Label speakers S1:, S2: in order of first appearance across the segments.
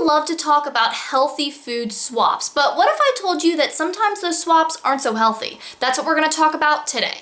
S1: People love to talk about healthy food swaps, but what if I told you that sometimes those swaps aren't so healthy? That's what we're going to talk about today.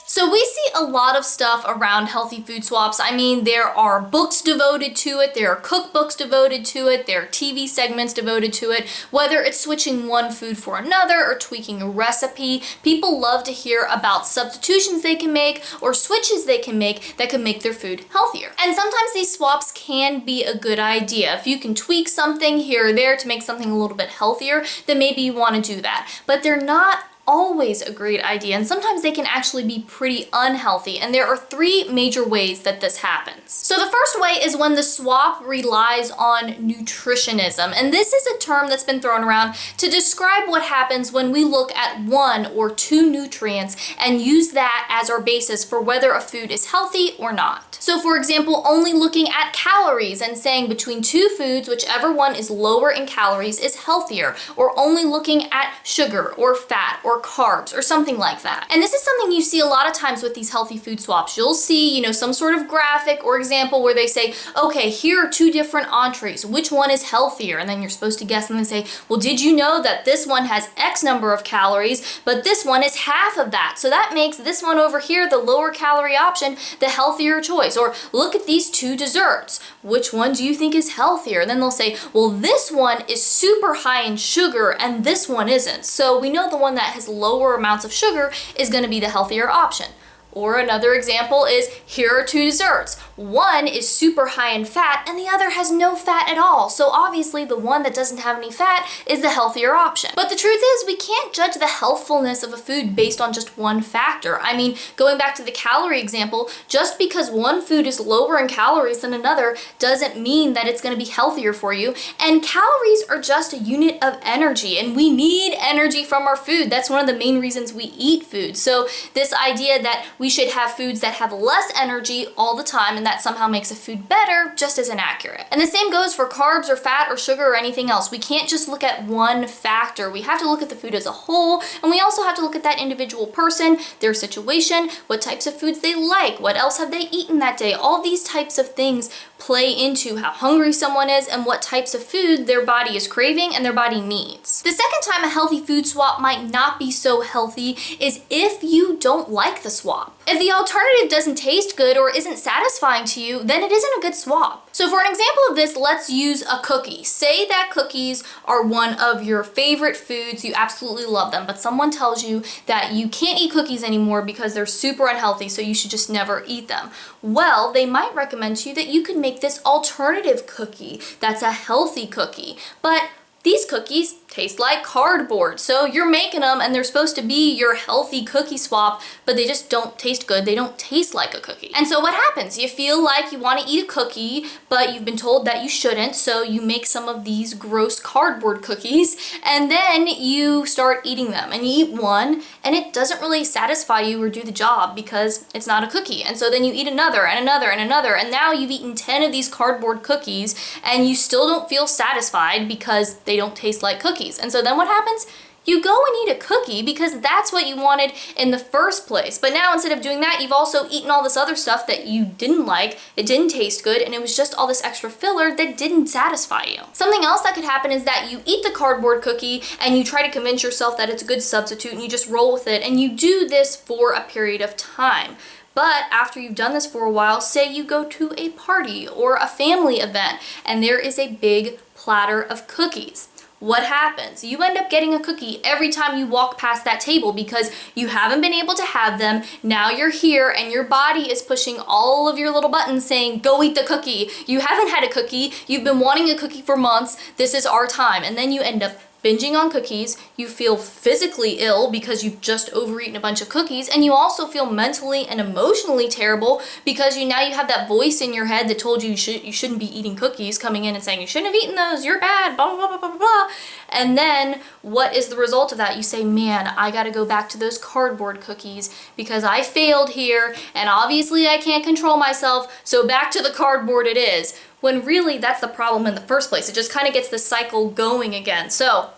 S1: So we see a lot of stuff around healthy food swaps. I mean, there are books devoted to it, there are cookbooks devoted to it, there are TV segments devoted to it. Whether it's switching one food for another or tweaking a recipe, people love to hear about substitutions they can make or switches they can make that can make their food healthier. And sometimes these swaps can be a good idea. If you can tweak something here or there to make something a little bit healthier, then maybe you want to do that. But they're not always a great idea, and sometimes they can actually be pretty unhealthy, and there are three major ways that this happens. So the first way is when the swap relies on nutritionism, and this is a term that's been thrown around to describe what happens when we look at one or two nutrients and use that as our basis for whether a food is healthy or not. So for example, only looking at calories and saying between two foods, whichever one is lower in calories is healthier, or only looking at sugar or fat or carbs or something like that. And this is something you see a lot of times with these healthy food swaps. You'll see, some sort of graphic or example where they say, okay, here are two different entrees, which one is healthier? And then you're supposed to guess and then say, well, did you know that this one has X number of calories, but this one is half of that? So that makes this one over here, the lower calorie option, the healthier choice. Or look at these two desserts. Which one do you think is healthier? And then they'll say, well, this one is super high in sugar and this one isn't. So we know the one that has lower amounts of sugar is going to be the healthier option. Or another example is, here are two desserts. One is super high in fat and the other has no fat at all. So obviously the one that doesn't have any fat is the healthier option. But the truth is, we can't judge the healthfulness of a food based on just one factor. I mean, going back to the calorie example, just because one food is lower in calories than another doesn't mean that it's going to be healthier for you. And calories are just a unit of energy, and we need energy from our food. That's one of the main reasons we eat food. So this idea that we should have foods that have less energy all the time and that somehow makes a food better just isn't accurate. And the same goes for carbs or fat or sugar or anything else. We can't just look at one factor. We have to look at the food as a whole, and we also have to look at that individual person, their situation, what types of foods they like, what else have they eaten that day. All these types of things play into how hungry someone is and what types of food their body is craving and their body needs. The second time a healthy food swap might not be so healthy is if you don't like the swap. If the alternative doesn't taste good or isn't satisfying to you, then it isn't a good swap. So for an example of this, let's use a cookie. Say that cookies are one of your favorite foods, you absolutely love them, but someone tells you that you can't eat cookies anymore because they're super unhealthy, so you should just never eat them. Well, they might recommend to you that you could make this alternative cookie that's a healthy cookie, but these cookies taste like cardboard. So you're making them and they're supposed to be your healthy cookie swap, but they just don't taste good. They don't taste like a cookie. And so what happens? You feel like you want to eat a cookie, but you've been told that you shouldn't, so you make some of these gross cardboard cookies, and then you start eating them. And you eat one, and it doesn't really satisfy you or do the job because it's not a cookie. And so then you eat another, and another, and another, and now you've eaten 10 of these cardboard cookies, and you still don't feel satisfied because they don't taste like cookies. And so then what happens? You go and eat a cookie because that's what you wanted in the first place. But now instead of doing that, you've also eaten all this other stuff that you didn't like, it didn't taste good, and it was just all this extra filler that didn't satisfy you. Something else that could happen is that you eat the cardboard cookie and you try to convince yourself that it's a good substitute and you just roll with it, and you do this for a period of time. But after you've done this for a while, say you go to a party or a family event and there is a big platter of cookies. What happens? You end up getting a cookie every time you walk past that table because you haven't been able to have them. Now you're here and your body is pushing all of your little buttons saying, go eat the cookie. You haven't had a cookie. You've been wanting a cookie for months. This is our time. And then you end up binging on cookies, you feel physically ill because you've just overeaten a bunch of cookies, and you also feel mentally and emotionally terrible because now you have that voice in your head that told you you shouldn't be eating cookies coming in and saying you shouldn't have eaten those, you're bad, blah, blah, blah, blah, blah, blah. And then what is the result of that? You say, man, I gotta go back to those cardboard cookies because I failed here and obviously I can't control myself, so back to the cardboard it is. When really that's the problem in the first place. It just kind of gets the cycle going again. So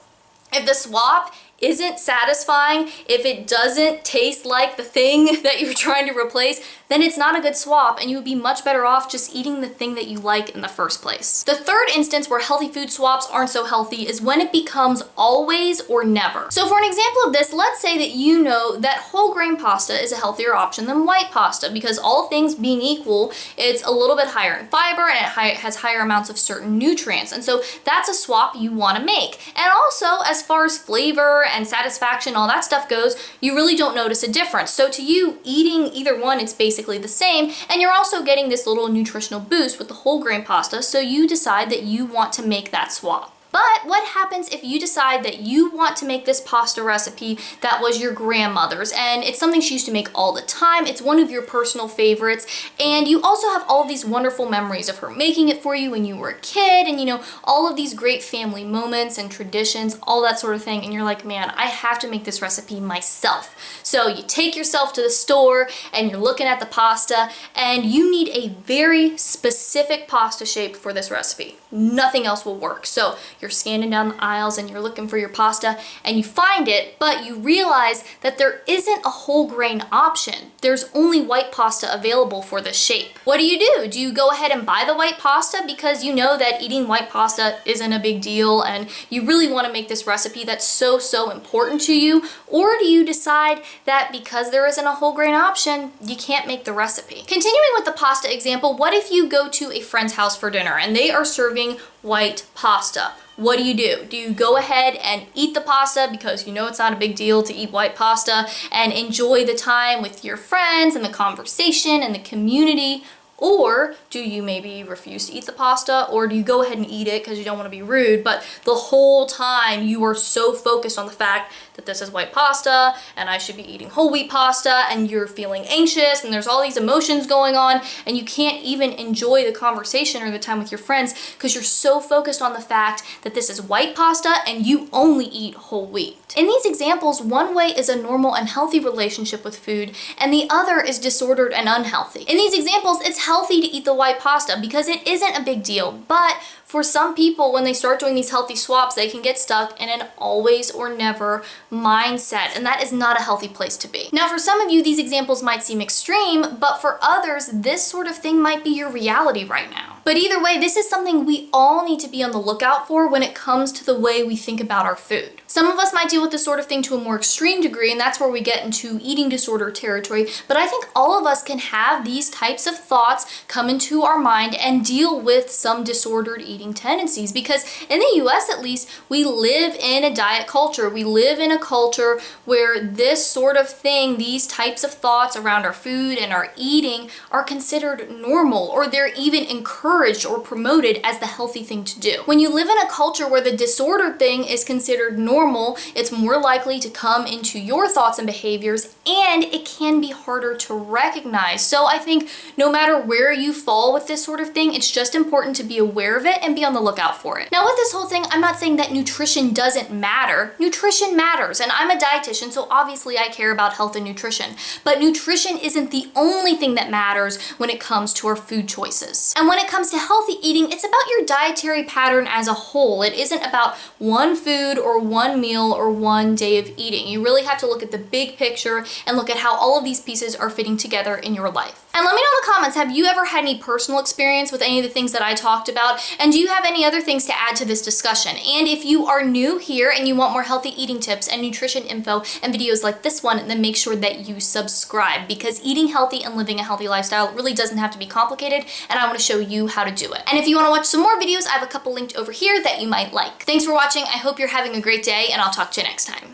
S1: if the swap isn't satisfying, if it doesn't taste like the thing that you're trying to replace, then it's not a good swap and you would be much better off just eating the thing that you like in the first place. The third instance where healthy food swaps aren't so healthy is when it becomes always or never. So for an example of this, let's say that you know that whole grain pasta is a healthier option than white pasta because all things being equal, it's a little bit higher in fiber and it has higher amounts of certain nutrients. And so that's a swap you want to make. And also, as far as flavor and satisfaction, all that stuff goes, you really don't notice a difference. So to you, eating either one, it's basically the same, and you're also getting this little nutritional boost with the whole grain pasta, so you decide that you want to make that swap. But what happens if you decide that you want to make this pasta recipe that was your grandmother's and it's something she used to make all the time, it's one of your personal favorites, and you also have all these wonderful memories of her making it for you when you were a kid, and you know, all of these great family moments and traditions, all that sort of thing, and you're like, man, I have to make this recipe myself. So you take yourself to the store and you're looking at the pasta and you need a very specific pasta shape for this recipe. Nothing else will work. So you're scanning down the aisles and you're looking for your pasta and you find it, but you realize that there isn't a whole grain option. There's only white pasta available for this shape. What do? Do you go ahead and buy the white pasta because you know that eating white pasta isn't a big deal and you really want to make this recipe that's so important to you? Or do you decide that because there isn't a whole grain option, you can't make the recipe? Continuing with the pasta example, what if you go to a friend's house for dinner and they are serving white pasta? What do? Do you go ahead and eat the pasta because you know it's not a big deal to eat white pasta and enjoy the time with your friends and the conversation and the community? Or do you maybe refuse to eat the pasta, or do you go ahead and eat it because you don't want to be rude, but the whole time you are so focused on the fact that this is white pasta and I should be eating whole wheat pasta, and you're feeling anxious and there's all these emotions going on and you can't even enjoy the conversation or the time with your friends because you're so focused on the fact that this is white pasta and you only eat whole wheat. In these examples, one way is a normal and healthy relationship with food and the other is disordered and unhealthy. In these examples, it's healthy to eat the white pasta because it isn't a big deal, but for some people, when they start doing these healthy swaps, they can get stuck in an always or never mindset, and that is not a healthy place to be. Now, for some of you, these examples might seem extreme, but for others, this sort of thing might be your reality right now. But either way, this is something we all need to be on the lookout for when it comes to the way we think about our food. Some of us might deal with this sort of thing to a more extreme degree, and that's where we get into eating disorder territory, but I think all of us can have these types of thoughts come into our mind and deal with some disordered eating tendencies, because in the US at least, we live in a diet culture. We live in a culture where this sort of thing, these types of thoughts around our food and our eating are considered normal, or they're even encouraged or promoted as the healthy thing to do. When you live in a culture where the disordered thing is considered normal, it's more likely to come into your thoughts and behaviors, and it can be harder to recognize. So I think no matter where you fall with this sort of thing, it's just important to be aware of it and be on the lookout for it. Now, with this whole thing, I'm not saying that nutrition doesn't matter. Nutrition matters, and I'm a dietitian, so obviously I care about health and nutrition. But nutrition isn't the only thing that matters when it comes to our food choices. And when it comes to healthy eating, it's about your dietary pattern as a whole. It isn't about one food or one meal or one day of eating. You really have to look at the big picture and look at how all of these pieces are fitting together in your life. And let me know in the comments, have you ever had any personal experience with any of the things that I talked about? And do you have any other things to add to this discussion? And if you are new here and you want more healthy eating tips and nutrition info and videos like this one, then make sure that you subscribe, because eating healthy and living a healthy lifestyle really doesn't have to be complicated, and I want to show you how to do it. And if you want to watch some more videos, I have a couple linked over here that you might like. Thanks for watching. I hope you're having a great day, and I'll talk to you next time.